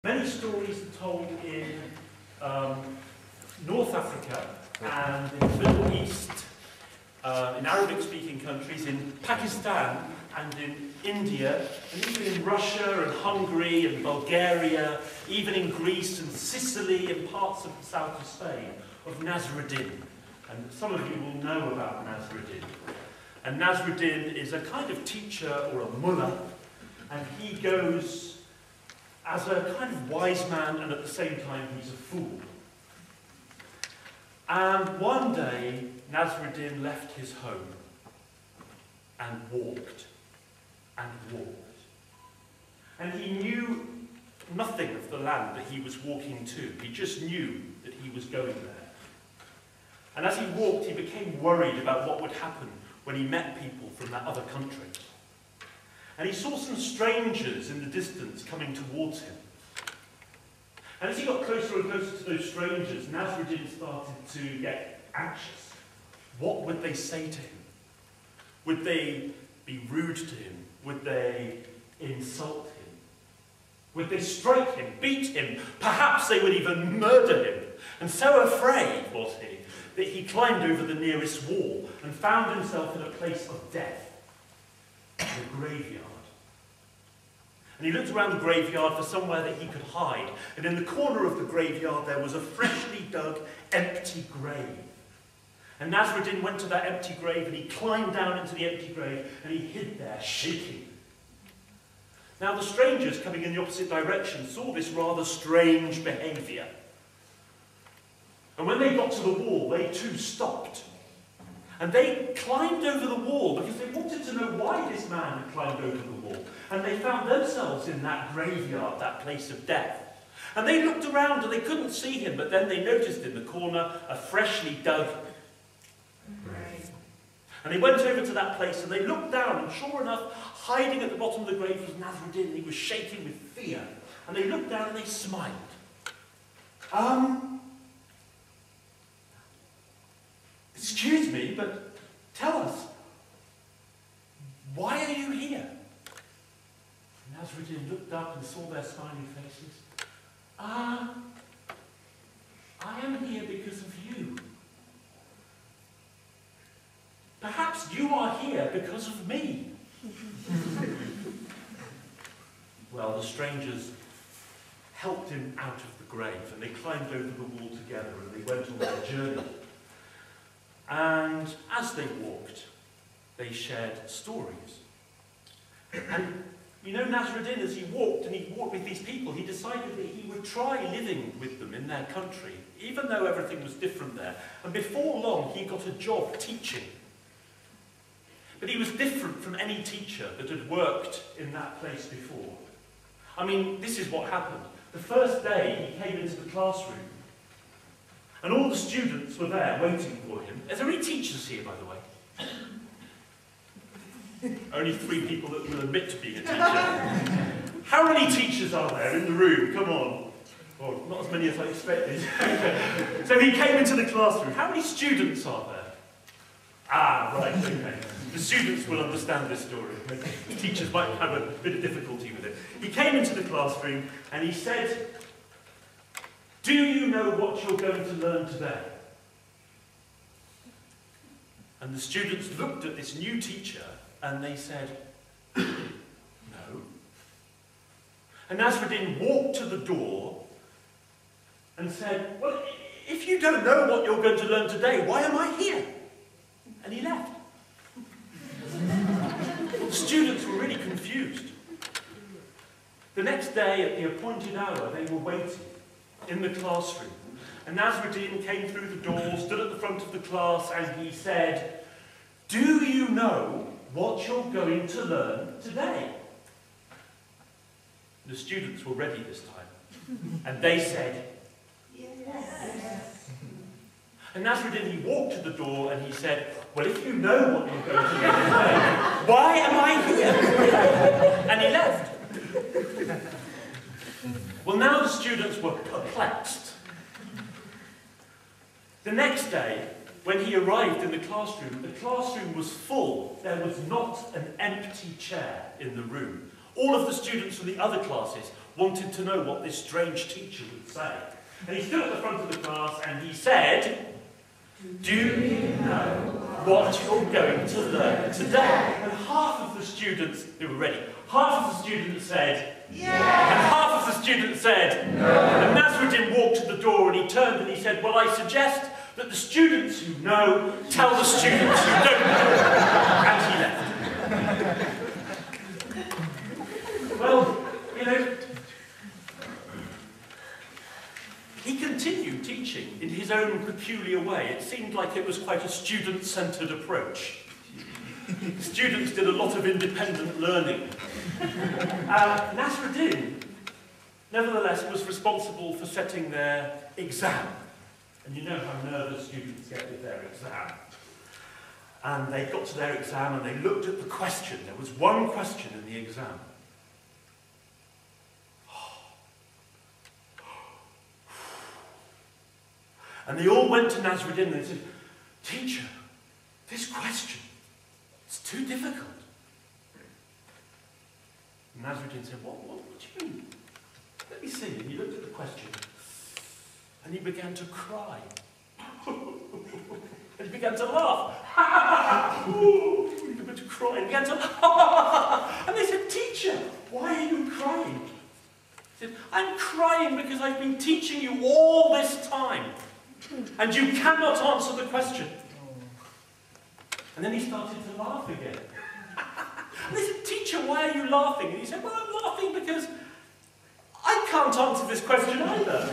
Many stories are told in North Africa and in the Middle East, in Arabic-speaking countries, in Pakistan and in India, and even in Russia and Hungary and Bulgaria, even in Greece and Sicily and parts of the south of Spain, of Nasrudin. And some of you will know about Nasrudin. And Nasrudin is a kind of teacher or a mullah, and he goes as a kind of wise man, and at the same time he's a fool. And one day, Nasrudin left his home and walked and walked. And he knew nothing of the land that he was walking to. He just knew that he was going there. And as he walked, he became worried about what would happen when he met people from that other country. And he saw some strangers in the distance coming towards him. And as he got closer and closer to those strangers, Nasrudin started to get anxious. What would they say to him? Would they be rude to him? Would they insult him? Would they strike him, beat him? Perhaps they would even murder him. And so afraid was he that he climbed over the nearest wall and found himself in a place of death, in a graveyard. And he looked around the graveyard for somewhere that he could hide. And in the corner of the graveyard there was a freshly dug, empty grave. And Nasrudin went to that empty grave and he climbed down into the empty grave and he hid there, shaking. Now the strangers coming in the opposite direction saw this rather strange behaviour. And when they got to the wall, they too stopped. And they climbed over the wall because they wanted to know why this man had climbed over the wall. And they found themselves in that graveyard, that place of death. And they looked around and they couldn't see him, but then they noticed in the corner a freshly dug grave. And they went over to that place and they looked down, and sure enough, hiding at the bottom of the grave was Nasrudin. He was shaking with fear. And they looked down and they smiled. Excuse me, but tell us, why are you here? Nasrudin looked up and saw their smiling faces. I am here because of you. Perhaps you are here because of me. Well, the strangers helped him out of the grave, and they climbed over the wall together, and they went on their journey. And as they walked, they shared stories. And you know, Nasrudin, as he walked with these people, he decided that he would try living with them in their country, even though everything was different there. And before long, he got a job teaching. But he was different from any teacher that had worked in that place before. I mean, this is what happened. The first day, he came into the classroom, and all the students were there waiting for him. Are there any teachers here, by the way? Only 3 people that will admit to being a teacher. How many teachers are there in the room? Come on. Well, not as many as I expected. So he came into the classroom. How many students are there? Ah, right, okay. The students will understand this story. The teachers might have a bit of difficulty with it. He came into the classroom and he said, "Do you know what you're going to learn today?" And the students looked at this new teacher and they said, "No." And Nasrudin walked to the door and said, "Well, if you don't know what you're going to learn today, why am I here?" And he left. The students were really confused. The next day, at the appointed hour, they were waiting in the classroom. And Nasrudin came through the door, stood at the front of the class, and he said, "Do you know what you're going to learn today?" The students were ready this time, and they said, "Yes." And Nasrudin, he walked to the door and he said, "Well, if you know what you're going to learn today, why am I here?" And he left. Well, now the students were perplexed. The next day, when he arrived in the classroom was full. There was not an empty chair in the room. All of the students from the other classes wanted to know what this strange teacher would say. And he stood at the front of the class and he said, "Do you know what you're going to learn today?" And half of the students who were ready, half of the students said, "Yeah." And half of the students said, "No." And Nasrudin walked to the door and he turned and he said, "Well, I suggest that the students who know tell the students who don't know." And he left. Well, you know, he continued teaching in his own peculiar way. It seemed like it was quite a student-centred approach. The students did a lot of independent learning. Nasrudin, nevertheless, was responsible for setting their exam. And you know how nervous students get with their exam. And they got to their exam and they looked at the question. There was one question in the exam. And they all went to Nasrudin and they said, "Teacher, this question, it's too difficult." And Nasrudin said, what do you mean? Let me see. And he looked at the question and he began to cry. And he began to laugh. He began to cry and began to laugh. And they said, "Teacher, why are you crying?" He said, "I'm crying because I've been teaching you all this time. And you cannot answer the question." And then he started to laugh again. And they said, "Teacher, why are you laughing?" And he said, "Well, I'm laughing because I can't answer this question either."